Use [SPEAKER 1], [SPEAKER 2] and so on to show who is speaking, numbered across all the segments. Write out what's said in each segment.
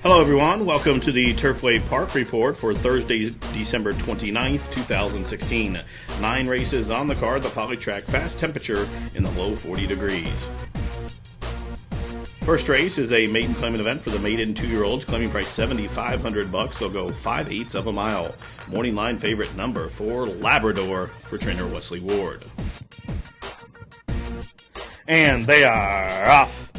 [SPEAKER 1] Hello everyone, welcome to the Turfway Park Report for Thursday, December 29th, 2016. 9 races on the card, the Polytrack fast temperature in the low 40 degrees. First race is a maiden claiming event for the maiden 2-year-olds, claiming price $7,500. They'll go 5/8 of a mile. Morning line favorite number 4, Labrador, for trainer Wesley Ward. And they are off.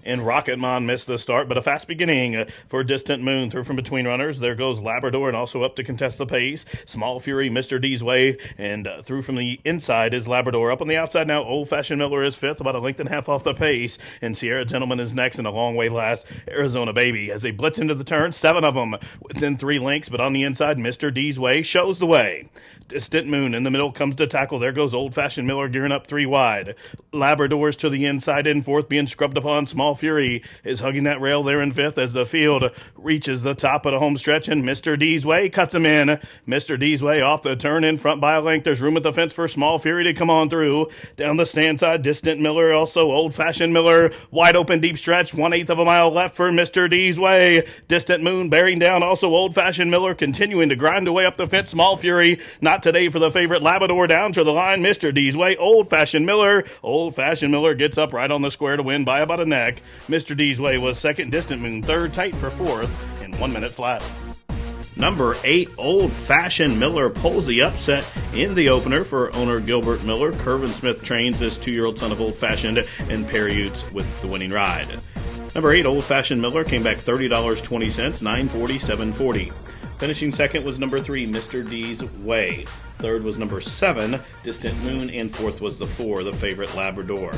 [SPEAKER 1] And Rocketman missed the start, but a fast beginning for Distant Moon. Through from between runners, there goes Labrador, and also up to contest the pace. Small Fury, Mr. D's Way, and through from the inside is Labrador. Up on the outside now, Old Fashioned Miller is 5th, about a length and a half off the pace. And Sierra Gentleman is next, and a long way last, Arizona Baby. As they blitz into the turn, 7 of them within 3 lengths, but on the inside, Mr. D's Way shows the way. Distant Moon in the middle comes to tackle. There goes Old Fashioned Miller gearing up 3 wide. Labrador's to the inside in 4th, being scrubbed upon. Small Fury is hugging that rail there in 5th as the field reaches the top of the home stretch, and Mr. D's Way cuts him in. Mr. D's Way off the turn in front by a length. There's room at the fence for Small Fury to come on through. Down the stand side, Distant Miller, also Old Fashioned Miller. Wide open deep stretch, 1/8 of a mile left for Mr. D's Way. Distant Moon bearing down, also Old Fashioned Miller continuing to grind away up the fence. Small Fury, not today for the favorite Labrador, down to the line. Mr. D's Way, Old Fashioned Miller. Old Fashioned Miller gets up right on the square to win by about a neck. Mr. D's Way was second, Distant Moon third, tight for 4th, in 1 minute flat. Number 8, Old Fashioned Miller pulls the upset in the opener for owner Gilbert Miller. Curvin Smith trains this 2-year-old son of Old Fashioned, and Perry Utes with the winning ride. Number 8, Old Fashioned Miller came back $30.20, 947.40. Finishing second was number 3, Mr. D's Way. Third was number 7, Distant Moon, and 4th was the 4, the favorite Labrador.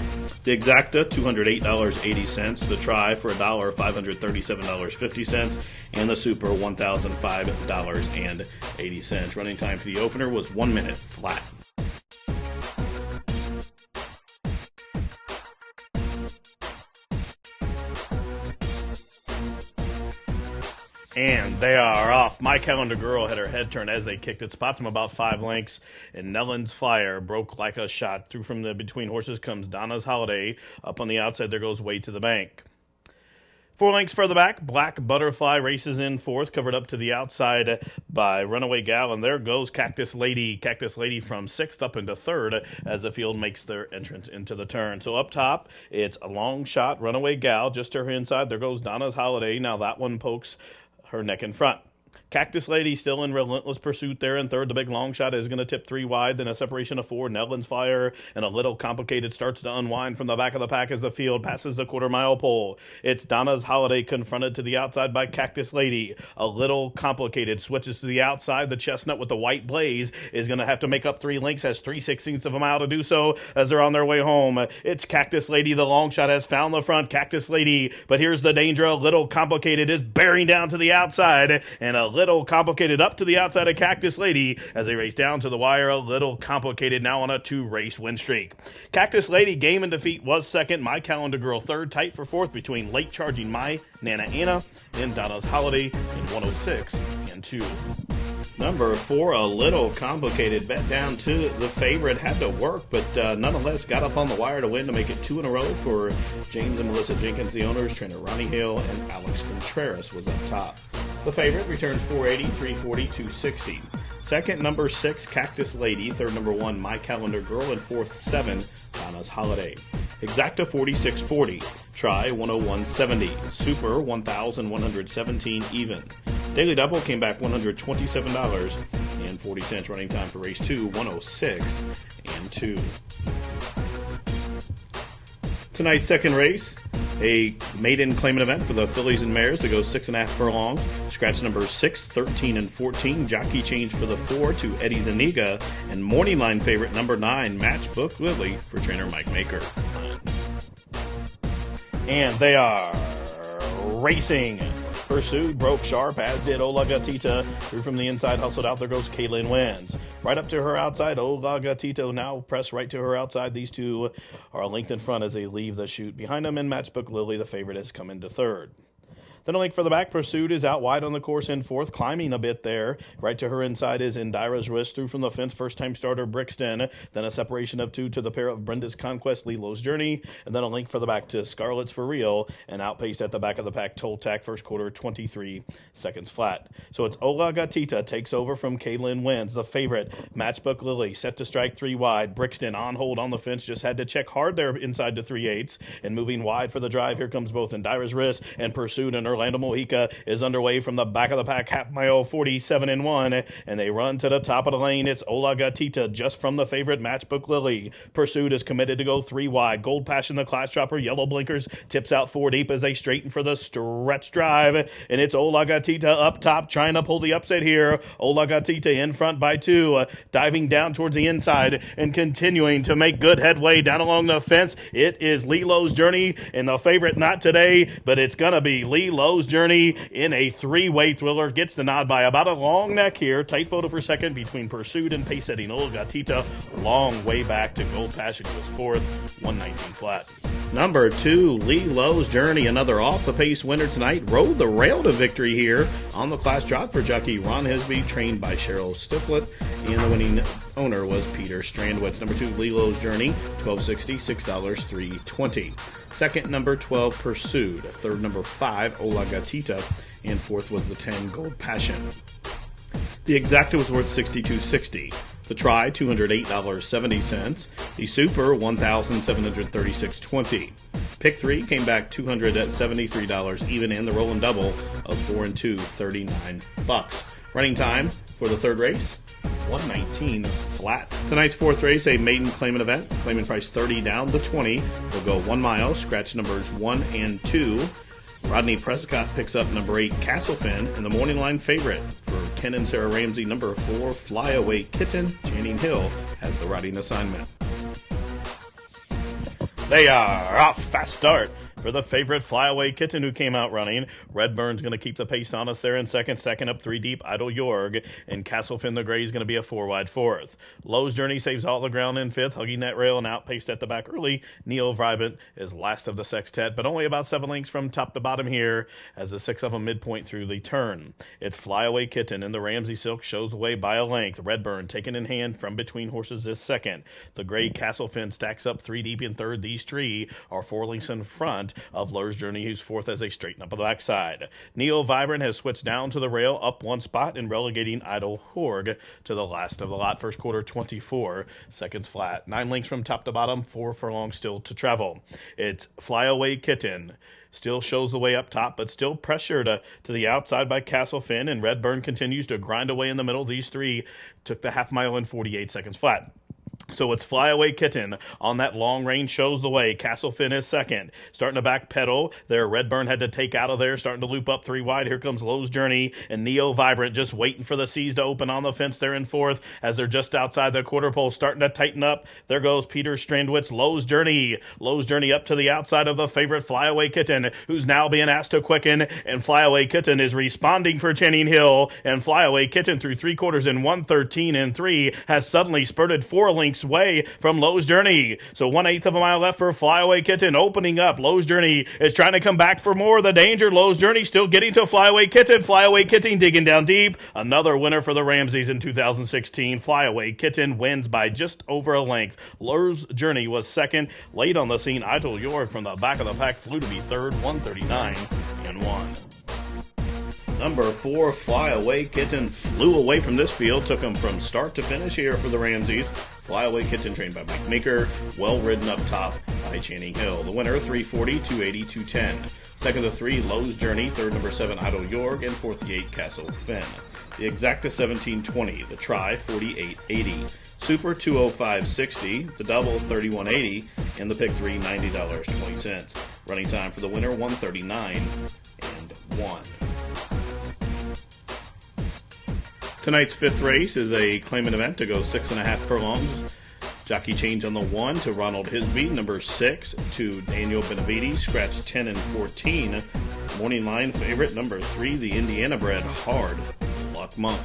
[SPEAKER 1] The Exacta, $208.80. The Try for $1, $537.50. And the Super, $1,005.80. Running time for the opener was 1 minute flat. And they are off. My Calendar Girl had her head turned as they kicked it. Spots him about 5 lengths. And Nellen's Flyer broke like a shot. Through from the between horses comes Donna's Holiday. Up on the outside, there goes Way to the Bank. 4 lengths further back, Black Butterfly races in 4th, covered up to the outside by Runaway Gal, and there goes Cactus Lady. Cactus Lady from 6th up into 3rd as the field makes their entrance into the turn. So up top, it's a long shot, Runaway Gal, just to her inside. There goes Donna's Holiday. Now that one pokes her neck in front. Cactus Lady still in relentless pursuit there in 3rd. The big long shot is going to tip 3 wide, then a separation of 4. Nellen's Fire, and a little complicated, starts to unwind from the back of the pack as the field passes the quarter-mile pole. It's Donna's Holiday confronted to the outside by Cactus Lady. A little complicated, switches to the outside. The Chestnut with the white blaze is going to have to make up 3 lengths, has 3/16 of a mile to do so as they're on their way home. It's Cactus Lady. The long shot has found the front. Cactus Lady, but here's the danger. A little complicated is bearing down to the outside, and a little complicated up to the outside of Cactus Lady as they race down to the wire. A little complicated now on a 2-race win streak. Cactus Lady, game and defeat, was second. My Calendar Girl third, tight for 4th between late charging My Nana Anna and Donna's Holiday in 106 and 2. Number 4, a little complicated, bet down to the favorite, had to work, but nonetheless got up on the wire to win to make it 2 in a row for James and Melissa Jenkins, the owners. Trainer Ronnie Hale and Alex Contreras was up top. The favorite returns 480, 340, 260. Second, number 6, Cactus Lady. Third, number 1, My Calendar Girl. And 4th, 7, Donna's Holiday. Exacta, 46.40. Try, 101.70. Super, 1,117 even. Daily Double came back $127.40. Running time for race 2, 106 and 2. Tonight's second race, a maiden claimant event for the fillies and mares to go 6.5 furlongs. Scratch number 6, 13, and 14. Jockey change for the 4 to Eddie Zaniga. And morning line favorite number 9, Matchbook Lily, for trainer Mike Maker. And they are racing. Pursued, broke sharp, as did Ola Gatita. Through from the inside, hustled out. There goes Kaylin Wins. Right up to her outside. Ola Gatito now pressed right to her outside. These two are linked in front as they leave the chute behind them. And Matchbook Lily, the favorite, has come into 3rd. Then a link for the back. Pursuit is out wide on the course in fourth, climbing a bit there. Right to her inside is Indira's Wrist through from the fence. First-time starter Brixton. Then a separation of 2 to the pair of Brenda's Conquest, Lilo's Journey. And then a link for the back to Scarlet's For Real. And outpaced at the back of the pack, Toltac, first quarter, 23 seconds flat. So it's Ola Gatita takes over from Kaylin Wins. The favorite, Matchbook Lily, set to strike 3 wide. Brixton on hold on the fence, just had to check hard there inside the 3/8. And moving wide for the drive, here comes both Indira's Wrist and Pursuit, and Orlando Mojica is underway from the back of the pack, half mile, 47-1, and they run to the top of the lane. It's Ola Gatita just from the favorite, Matchbook Lily. Pursuit is committed to go 3 wide. Gold Passion, the class dropper, yellow blinkers, tips out 4 deep as they straighten for the stretch drive, and it's Ola Gatita up top trying to pull the upset here. Ola Gatita in front by 2, diving down towards the inside and continuing to make good headway down along the fence. It is Lilo's Journey, and the favorite not today, but it's going to be Lilo's Journey in a 3-way thriller. Gets the nod by about a long neck here. Tight photo for second between Pursuit and pace setting Ola Gatita. Long way back to Gold Passion was fourth, 119 flat. Number 2, Lilo's Journey, another off-the-pace winner tonight. Rode the rail to victory here on the class drop for jockey Ron Hisby, trained by Cheryl Stiflett, and the winning owner was Peter Strandwitz. Number 2, Lilo's Journey, $12.60, $6, $3.20. Second, number 12, Pursued. Third, number 5, Ola Gatita, and fourth was the 10, Gold Passion. The exacta was worth $62.60. The try, $208.70. The super, $1,736.20. Pick 3 came back $273 even, in the roll and double of 4 and 2, $39. Running time for the third race, 119 flat. Tonight's fourth race, a maiden claimant event. Claimant price 30 down to 20. Will go 1 mile. Scratch numbers 1 and 2. Rodney Prescott picks up number 8, Castlefin, and the morning line favorite for Ken and Sarah Ramsey, number 4, Flyaway Kitten. Channing Hill has the riding assignment. They are off. Fast start for the favorite, Flyaway Kitten, who came out running. Redburn's going to keep the pace on us there in second. Stacking up 3 deep, Idle Jorg. And Castlefin the Gray is going to be a 4 wide fourth. Lowe's Journey saves all the ground in fifth, hugging that rail and outpaced at the back early. Neo Vibrant is last of the sextet, but only about 7 lengths from top to bottom here as the 6 of them midpoint through the turn. It's Flyaway Kitten, and the Ramsey Silk shows the way by a length. Redburn taken in hand from between horses this second. The Gray Castlefin stacks up 3 deep in third. These 3 are 4 lengths in front of Lowe's Journey, who's fourth as they straighten up on the backside. Neo Vibrant has switched down to the rail, up 1 spot, and relegating Idle Horg to the last of the lot. First quarter, 24 seconds flat. 9 lengths from top to bottom, 4 furlongs still to travel. It's Flyaway Kitten. Still shows the way up top, but still pressured to the outside by Castlefin, and Redburn continues to grind away in the middle. These 3 took the half mile in 48 seconds flat. So it's Flyaway Kitten on that long range, shows the way. Castlefin is second. Starting to back pedal there. Redburn had to take out of there, starting to loop up 3 wide. Here comes Lowe's Journey and Neo Vibrant just waiting for the C's to open on the fence there in fourth as they're just outside the quarter pole, starting to tighten up. There goes Peter Strandwitz. Lowe's Journey up to the outside of the favorite, Flyaway Kitten, who's now being asked to quicken, and Flyaway Kitten is responding for Channing Hill, and Flyaway Kitten through 3 quarters in 1:13 and 3 has suddenly spurted 4 lengths way from Lowe's Journey. So 1/8 of a mile left for Flyaway Kitten, opening up. Lowe's Journey is trying to come back for more of the danger. Lowe's Journey still getting to Flyaway Kitten. Flyaway Kitten digging down deep. Another winner for the Ramseys in 2016. Flyaway Kitten wins by just over a length. Lowe's Journey was second. Late on the scene, Idle York from the back of the pack flew to be third, 139 and 1. Number 4, Flyaway Kitten, flew away from this field, took him from start to finish here for the Ramseys. Flyaway Kitten trained by Mike Meeker, well ridden up top by Channing Hill. The winner, 340, 280, 210. Second to 3, Lowe's Journey. Third, number 7, Idle Jorg. And fourth, the 8, Castle Finn. The exacta, 1720. The try, 48.80. Super, 205.60. The double, 31.80. And the pick 3, $90.20. Running time for the winner, 139 and 1. Tonight's 5th race is a claimant event to go 6.5 furlongs. Jockey change on the 1 to Ronald Hisby. Number 6 to Daniel Benavides. Scratch 10 and 14. Morning line favorite, number 3, the Indiana bred Hard Luck Monk.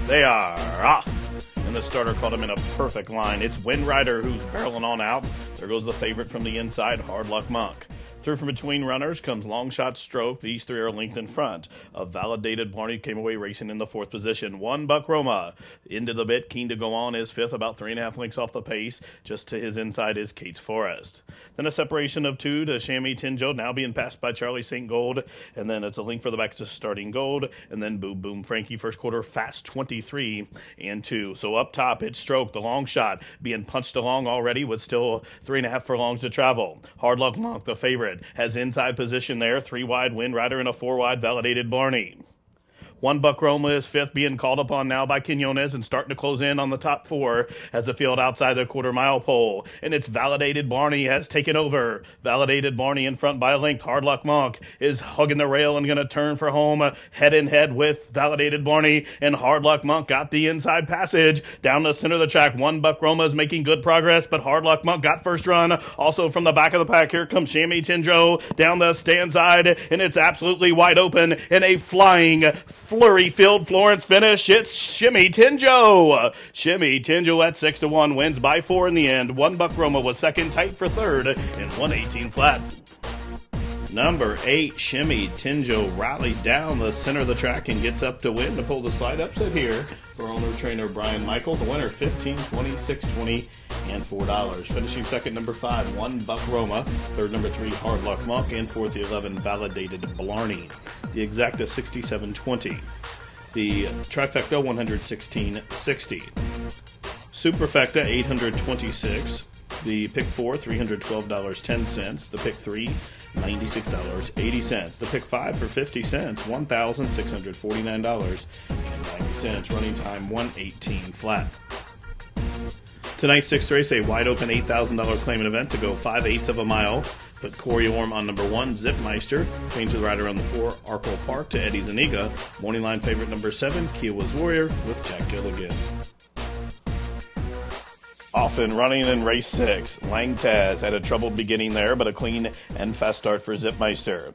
[SPEAKER 1] They are off. And the starter caught him in a perfect line. It's Wind Rider who's barreling on out. There goes the favorite from the inside, Hard Luck Monk. Through from between runners comes Long Shot Stroke. These three are linked in front. A Validated Blarney came away racing in the fourth position. One Buck Roma into the bit, keen to go on, is fifth, about 3.5 lengths off the pace. Just to his inside is Kate's Forest. Then a separation of two to Chamois Tinjo, now being passed by Charlie St. Gold. And then it's a link for the back to Starting Gold. And then Boom Boom Frankie, first quarter, fast 23 and 2. So up top, it's Stroke, the long shot, being punched along already with still 3.5 furlongs to travel. Hard Luck Monk, the favorite, has inside position there. 3 wide Wind Rider and a 4 wide Validated Blarney. One Buck Roma is fifth, being called upon now by Quinones and starting to close in on the top 4 as the field outside the quarter-mile pole. And it's Validated Blarney has taken over. Validated Blarney in front by a length. Hard Luck Monk is hugging the rail and going to turn for home head-in-head with Validated Blarney. And Hard Luck Monk got the inside passage down the center of the track. One Buck Roma is making good progress, but Hard Luck Monk got first run. Also from the back of the pack, here comes Chamois Tinjo down the stand side, and it's absolutely wide open in a flying flurry field Florence finish. It's Shimmy Tinjo. Shimmy Tinjo at 6-1 wins by 4 in the end. One Buck Roma was second, tight for third, and 118 flat. Number 8, Shimmy Tinjo rallies down the center of the track and gets up to win to pull the slide upset here for owner trainer Brian Michael. The winner 15, 20, 6, 20, and $4. Finishing second, number 5, One Buck Roma. Third, number 3, Hard Luck Monk. And fourth, the 11, Validated Blarney. The exacta 67.20. The trifecta 116.60. Superfecta 826. The pick 4, $312.10. The pick 3, $96.80. The pick 5 for 50 cents, $1,649.90. Running time 118 flat. Tonight's sixth race, a wide open $8,000 claimant event to go 5/8 of a mile. Put Corey Orm on number 1, Zipmeister. Change the rider on the 4, Arkle Park to Eddie Zaniga. Morning line favorite number 7, Kiowa's Warrior with Jack Gilligan. Off and running in race 6. Lang Taz had a troubled beginning there, but a clean and fast start for Zipmeister.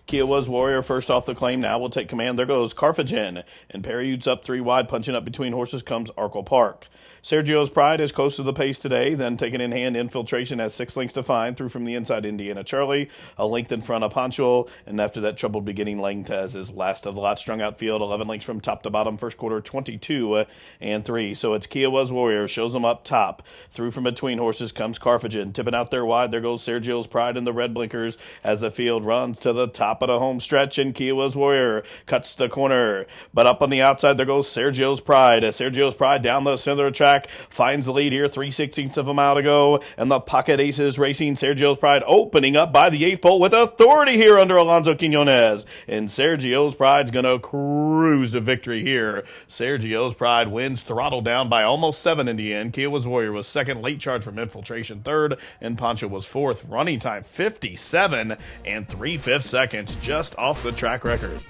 [SPEAKER 1] Kiowa's Warrior first off the claim now will take command. There goes Carthagin. And Perry up 3 wide, punching up between horses comes Arkle Park. Sergio's Pride is close to the pace today, then taken in hand. Infiltration has 6 lengths to find. Through from the inside, Indiana Charlie, a length in front of Pancho, and after that troubled beginning, Langtez is last of the lot. Strung out field, 11 lengths from top to bottom. First quarter, 22 and 3. So it's Kiowa's Warrior, shows them up top. Through from between horses comes Carthagin, tipping out there wide. There goes Sergio's Pride in the red blinkers as the field runs to the top of the home stretch, and Kiowa's Warrior cuts the corner. But up on the outside, there goes Sergio's Pride. Sergio's Pride down the center of the track finds the lead here, 3/16 of a mile to go, and the Pocket Aces racing. Sergio's Pride opening up by the 8th pole with authority here under Alonso Quinones, and Sergio's Pride's gonna cruise to victory here. Sergio's Pride wins, throttled down by almost 7 in the end. Kiowa's Warrior was second, late charge from Infiltration third, and Pancho was fourth. Running time 57 and 3/5 seconds, just off the track record.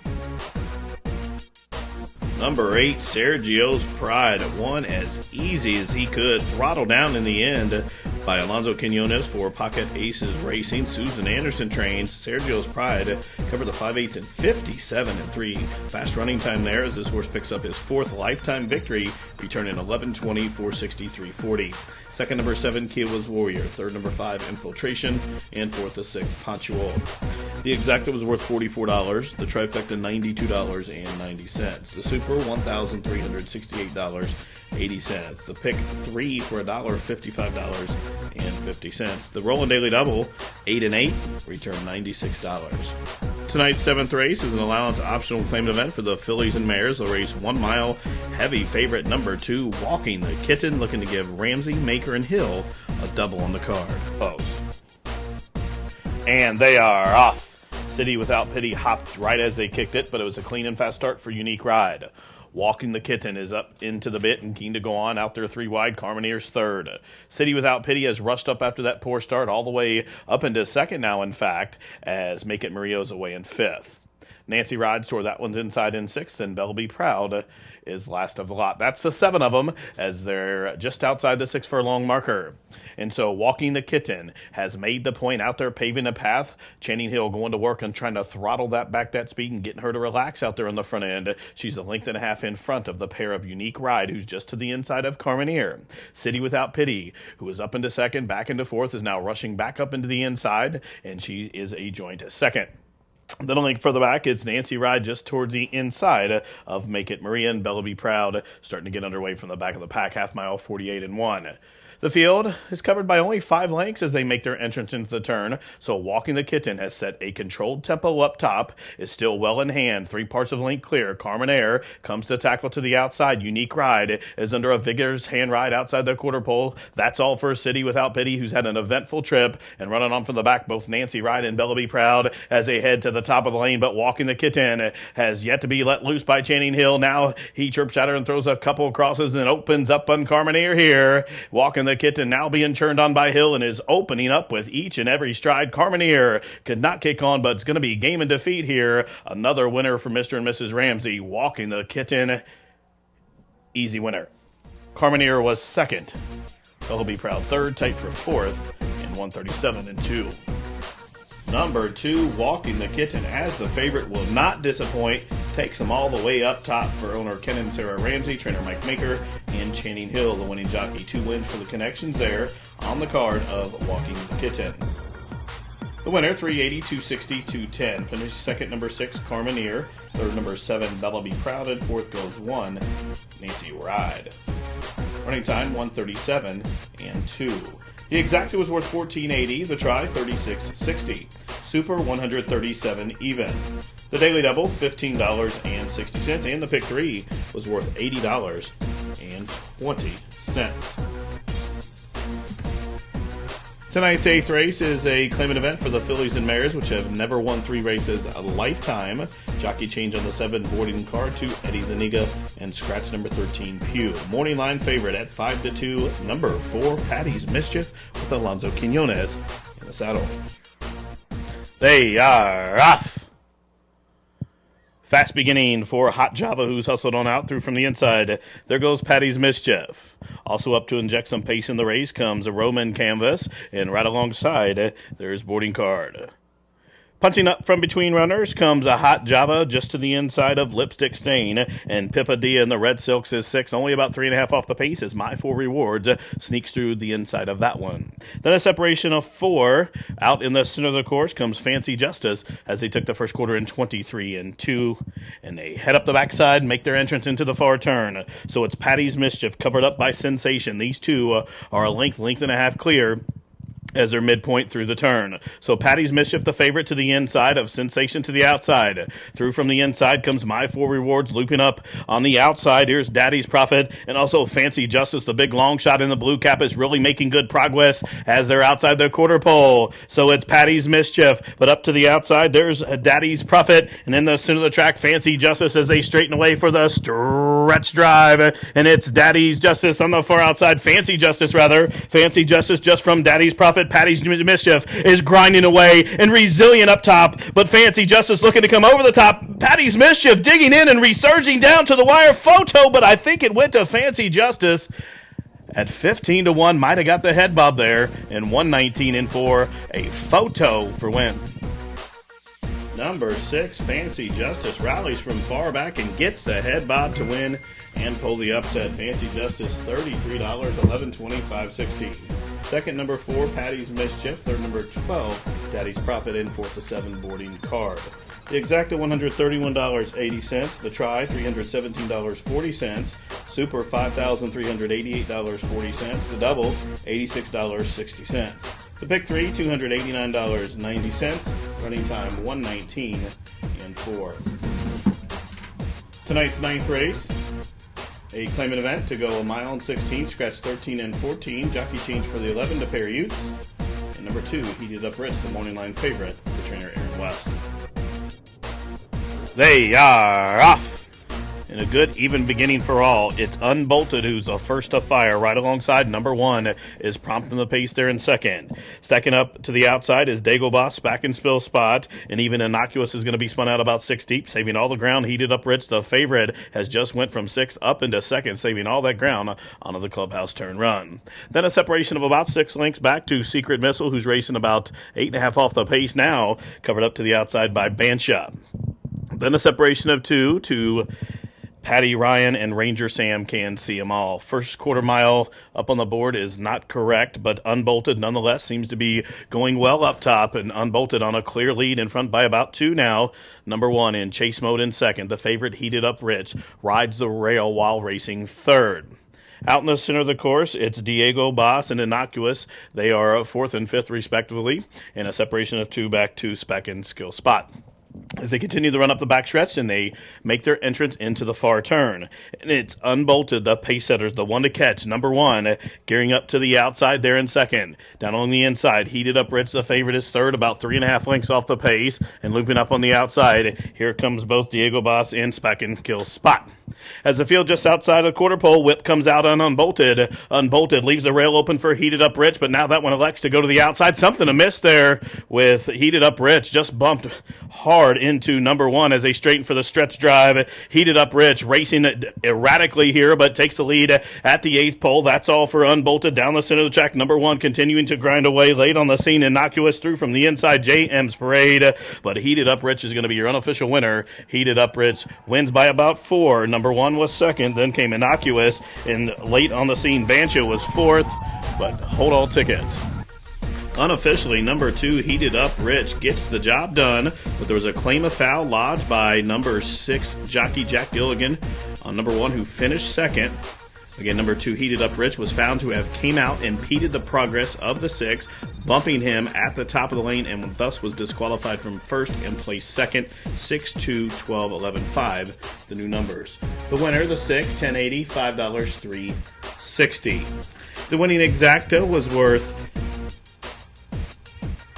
[SPEAKER 1] Number 8, Sergio's Pride won as easy as he could. Throttled down in the end by Alonso Quinones for Pocket Aces Racing. Susan Anderson trains. Sergio's Pride covered the 5/8 in 57 and 3. Fast running time there as this horse picks up his 4th lifetime victory, returning 11:20, 4:63.40. Second, number 7, Kiowa's Warrior. Third, number 5, Infiltration. And fourth to 6th, Pancho. The exacta was worth $44. The trifecta, $92.90. The super, $1,368.80. The pick 3 for $1,055.50. The rolling daily double, 8 and 8, returned $96. Tonight's 7th race is an allowance optional claimant event for the fillies and mares. They'll race 1 mile. Heavy favorite number 2, Walking the Kitten, looking to give Ramsey, Maker, and Hill a double on the card. Post. And they are off. City Without Pity hopped right as they kicked it, but it was a clean and fast start for Unique Ride. Walking the Kitten is up into the bit and keen to go on. Out there 3 wide, Carmenier's third. City Without Pity has rushed up after that poor start all the way up into second now, in fact, as Make It Murillo's away in 5th. Nancy rides toward that one's inside in 6th, and Belle Be Proud is last of the lot. That's the 7 of them, as they're just outside the 6 furlong marker. And so Walking the Kitten has made the point out there, paving the path. Channing Hill going to work and trying to throttle that speed and getting her to relax out there on the front end. She's a length and a half in front of the pair of Unique Ride, who's just to the inside of Carmaneer. City Without Pity, who is up into 2nd, back into 4th, is now rushing back up into the inside, and she is a joint 2nd. Then a link further back, it's Nancy Ride just towards the inside of Make It Maria, and Bella Be Proud starting to get underway from the back of the pack, half mile, 48 and 1. The field is covered by only 5 lengths as they make their entrance into the turn, so Walking the Kitten has set a controlled tempo up top, is still well in hand, 3 parts of length clear. Carmaneer comes to tackle to the outside. Unique Ride is under a vigorous hand ride outside the quarter pole. That's all for City Without Pity, who's had an eventful trip, and running on from the back, both Nancy Ride and Bella Be Proud as they head to the top of the lane, but Walking the Kitten has yet to be let loose by Channing Hill. Now he chirps at her and throws a couple of crosses and opens up on Carmaneer here. Walking the Kitten now being churned on by Hill and is opening up with each and every stride. Carmaneer could not kick on, but it's going to be game and defeat here. Another winner for Mr. and Mrs. Ramsey. Walking the Kitten, easy winner. Carmaneer was 2nd. Bella Be Proud 3rd, tight for 4th, and 137 and 2. Number 2, Walking the Kitten, as the favorite, will not disappoint. Takes them all the way up top for owner Ken and Sarah Ramsey, trainer Mike Maker, and Channing Hill, the winning jockey. 2 wins for the connections there on the card of Walking the Kitten. The winner, 380, 260, 210. Finished 2nd, number 6, Carmaneer. 3rd, number 7, Bella Be Proud. And 4th goes 1, Nancy Ride. Running time, 137 and 2. The exacta was worth $14.80. The try, $36.60. Super, $137 even. The daily double, $15.60. And the pick 3 was worth $80.20. Tonight's 8th race is a claimant event for the fillies and mares, which have never won 3 races a lifetime. Jockey change on the 7 boarding card to Eddie Zuniga and scratch number 13 Pew. Morning line favorite at 5-2, number 4 Patty's Mischief with Alonso Quinones in the saddle. They are off. Fast beginning for Hot Java, who's hustled on out through from the inside. There goes Patty's Mischief. Also up to inject some pace in the race comes a Roman Canvas, and right alongside there's Boarding Card. Punching up from between runners comes a Hot Java just to the inside of Lipstick Stain, and Pippa Dia in the Red Silks is 6, only about 3.5 off the pace as My 4 Rewards sneaks through the inside of that one. Then a separation of 4 out in the center of the course comes Fancy Justice as they took the first quarter in 23 and 2, and they head up the backside and make their entrance into the far turn. So it's Patty's Mischief covered up by Sensation. These two are a length and a half clear as their midpoint through the turn. So Patty's Mischief, the favorite, to the inside of Sensation to the outside. Through from the inside comes My 4 Rewards, looping up on the outside. Here's Daddy's Prophet, and also Fancy Justice, the big long shot in the blue cap, is really making good progress as they're outside the quarter pole. So it's Patty's Mischief, but up to the outside, there's Daddy's Prophet, and in the center of the track, Fancy Justice as they straighten away for the stretch drive, and it's Daddy's Justice on the far outside. Fancy Justice just from Daddy's Prophet. Patty's Mischief is grinding away and resilient up top, but Fancy Justice looking to come over the top. Patty's Mischief digging in and resurging down to the wire. Photo, but I think it went to Fancy Justice at 15-1. Might have got the head bob there, and 119 and 4. A Photo for win. Number 6, Fancy Justice rallies from far back and gets the head bob to win and pull the upset. Fancy Justice, $33, 11.25, 16. Second, number 4, Patty's Mischief. Third, number 12, Daddy's Prophet, in 4-7 Boarding Card. The exacta, $131.80. The try, $317.40. Super, $5,388.40. The double, $86.60. The pick 3, $289.90. Running time, 119 and 4. Tonight's 9th race, a claimant event to go a mile and 16, scratch 13 and 14. Jockey change for the 11 to pair Utes. And number 2, Heated Up Ritz, the morning line favorite, the trainer Aaron West. They are off. And a good even beginning for all. It's Unbolted who's the first to fire right alongside number 1 is prompting the pace there in second. Stacking up to the outside is Dagobah, back and spill spot, and even Innocuous is going to be spun out about 6 deep, saving all the ground. Heated Up Rich, the favorite, has just went from 6th up into 2nd, saving all that ground onto the clubhouse turn run. Then a separation of about 6 lengths back to Secret Missile, who's racing about 8.5 off the pace now, covered up to the outside by Bansha. Then a separation of 2 to Patty Ryan and Ranger Sam Can See 'Em All. First quarter mile up on the board is not correct, but Unbolted nonetheless seems to be going well up top, and Unbolted on a clear lead in front by about 2 now. Number 1 in chase mode in second. The favorite Heated Up Rich rides the rail while racing third. Out in the center of the course, it's Diego Boss and Innocuous. They are 4th and 5th respectively, and a separation of 2 back to Spec and Skill Spot as they continue to run up the backstretch and they make their entrance into the far turn. And it's Unbolted, the pace setters, the one to catch, number 1, gearing up to the outside there in second. Down on the inside, Heated Up Rich, the favorite, is third, about 3.5 lengths off the pace, and looping up on the outside, here comes both Diego Boss and Spec and Skill Spot. As the field just outside of the quarter pole, Whip comes out on Unbolted. Unbolted leaves the rail open for Heated Up Rich, but now that one elects to go to the outside. Something to miss there with Heated Up Rich. Just bumped hard into number 1 as they straighten for the stretch drive. Heated Up Rich racing erratically here, but takes the lead at the 8th pole. That's all for Unbolted. Down the center of the track, number 1 continuing to grind away. Late on the scene, Innocuous through from the inside, JM's Parade. But Heated Up Rich is going to be your unofficial winner. Heated Up Rich wins by about 4. Number 1 was second, then came Innocuous, and late on the scene, Bancho was 4th, but hold all tickets. Unofficially, number 2, Heated Up Rich, gets the job done, but there was a claim of foul lodged by number 6, jockey Jack Gilligan, on number 1, who finished second. Again, number 2, Heated Up Rich, was found to have came out and impeded the progress of the 6, bumping him at the top of the lane, and thus was disqualified from first and placed second. 6, 2, 12, 11, 5, the new numbers. The winner, the 6, 1080, $5, 360. The winning exacta was worth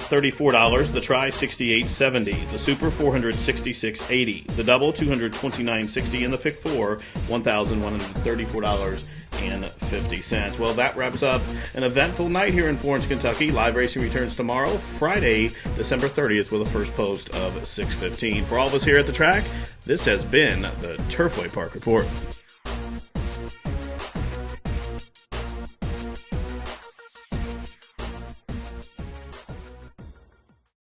[SPEAKER 1] $34, the try $68.70, the super $466.80, the double $229.60, and the pick 4 $1,134.50. Well, that wraps up an eventful night here in Florence, Kentucky. Live racing returns tomorrow, Friday, December 30th, with a first post of 6:15. For all of us here at the track, this has been the Turfway Park Report.